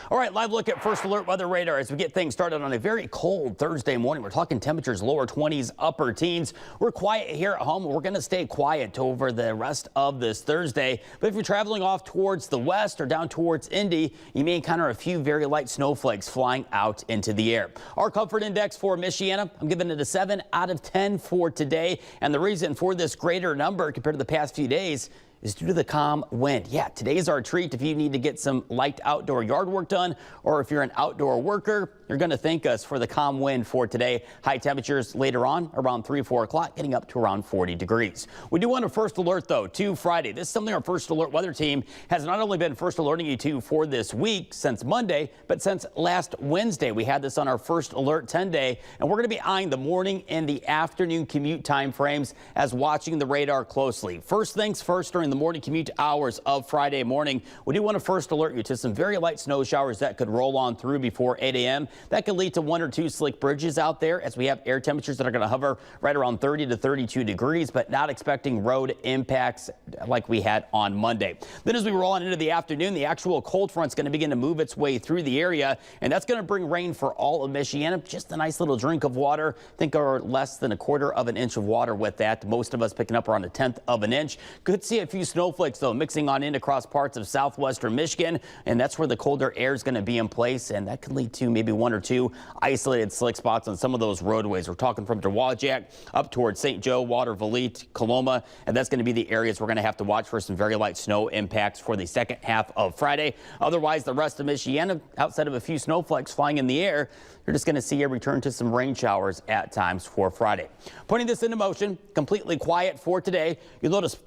All right, live look at First Alert Weather Radar as we get things started on a very cold Thursday morning. We're talking temperatures lower 20s, upper teens. We're quiet here at home. We're going to stay quiet over the rest of this Thursday. But if you're traveling off towards the west or down towards Indy, you may encounter a few very light snowflakes flying out into the air. Our comfort index for Michiana, I'm giving it a 7 out of 10 for today. And the reason for this greater number compared to the past few days is due to the calm wind. Yeah, today's our treat if you need to get some light outdoor yard work done, or if you're an outdoor worker, you're going to thank us for the calm wind for today. High temperatures later on around 3 or 4 o'clock, getting up to around 40 degrees. We do want a first alert though to Friday. This is something our First Alert weather team has not only been first alerting you to for this week since Monday, but since last Wednesday. We had this on our First Alert 10-day, and we're going to be eyeing the morning and the afternoon commute time frames as watching the radar closely. First things first, during the morning commute hours of Friday morning, we do want to first alert you to some very light snow showers that could roll on through before 8 a.m. That could lead to 1 or 2 slick bridges out there as we have air temperatures that are going to hover right around 30 to 32 degrees, but not expecting road impacts like we had on Monday. Then as we roll on into the afternoon, the actual cold front's going to begin to move its way through the area, and that's going to bring rain for all of Michiana. Just a nice little drink of water. Think or less than 1/4 of an inch of water with that. Most of us picking up around 1/10 of an inch. Could see a few snowflakes though mixing on in across parts of southwestern Michigan, and that's where the colder air is going to be in place, and that could lead to maybe 1 or 2 isolated slick spots on some of those roadways. We're talking from Dowagiac up towards St. Joe, Watervliet, Coloma, and that's going to be the areas we're going to have to watch for some very light snow impacts for the second half of Friday. Otherwise, the rest of Michiana, outside of a few snowflakes flying in the air, you're just going to see a return to some rain showers at times for Friday. Putting this into motion, completely quiet for today. You'll notice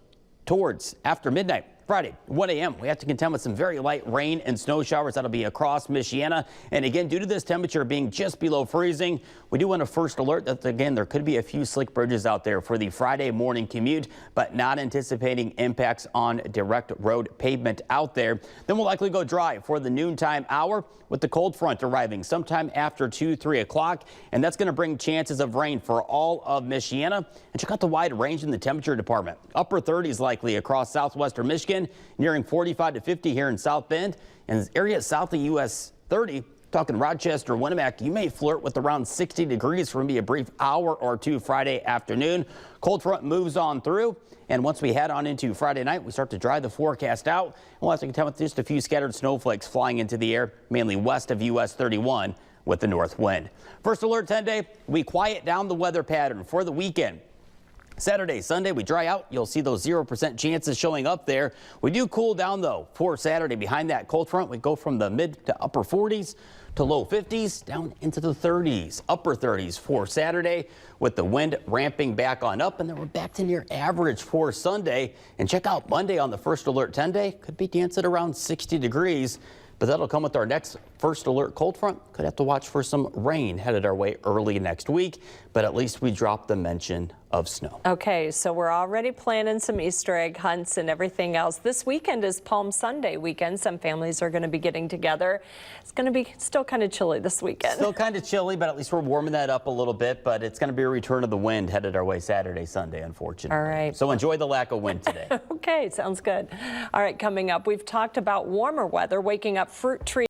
towards after midnight Friday, 1 a.m., we have to contend with some very light rain and snow showers that'll be across Michiana. And again, due to this temperature being just below freezing, we do want to first alert that, again, there could be a few slick bridges out there for the Friday morning commute, but not anticipating impacts on direct road pavement out there. Then we'll likely go dry for the noontime hour with the cold front arriving sometime after 2, 3 o'clock. And that's going to bring chances of rain for all of Michiana. And check out the wide range in the temperature department. Upper 30s likely across southwestern Michigan, nearing 45 to 50 here in South Bend, and areas south of US 30. Talking Rochester, Winnemac, you may flirt with around 60 degrees for maybe a brief hour or 2 Friday afternoon. Cold front moves on through, and once we head on into Friday night, we start to dry the forecast out. We'll have to contend with just a few scattered snowflakes flying into the air, mainly west of US 31 with the north wind. First Alert 10-day, we quiet down the weather pattern for the weekend. Saturday, Sunday, we dry out. You'll see those 0% chances showing up there. We do cool down, though, for Saturday. Behind that cold front, we go from the mid to upper 40s to low 50s down into the 30s, upper 30s for Saturday, with the wind ramping back on up. And then we're back to near average for Sunday. And check out Monday on the First Alert 10-day. Could be dancing around 60 degrees. But that'll come with our next First Alert cold front. Could have to watch for some rain headed our way early next week, but at least we dropped the mention of snow. Okay, so we're already planning some Easter egg hunts and everything else. This weekend is Palm Sunday weekend. Some families are going to be getting together. It's going to be still kind of chilly this weekend. Still kind of chilly, but at least we're warming that up a little bit. But it's going to be a return of the wind headed our way Saturday, Sunday, unfortunately. All right. So enjoy the lack of wind today. Okay, sounds good. All right, coming up, we've talked about warmer weather, waking up fruit trees.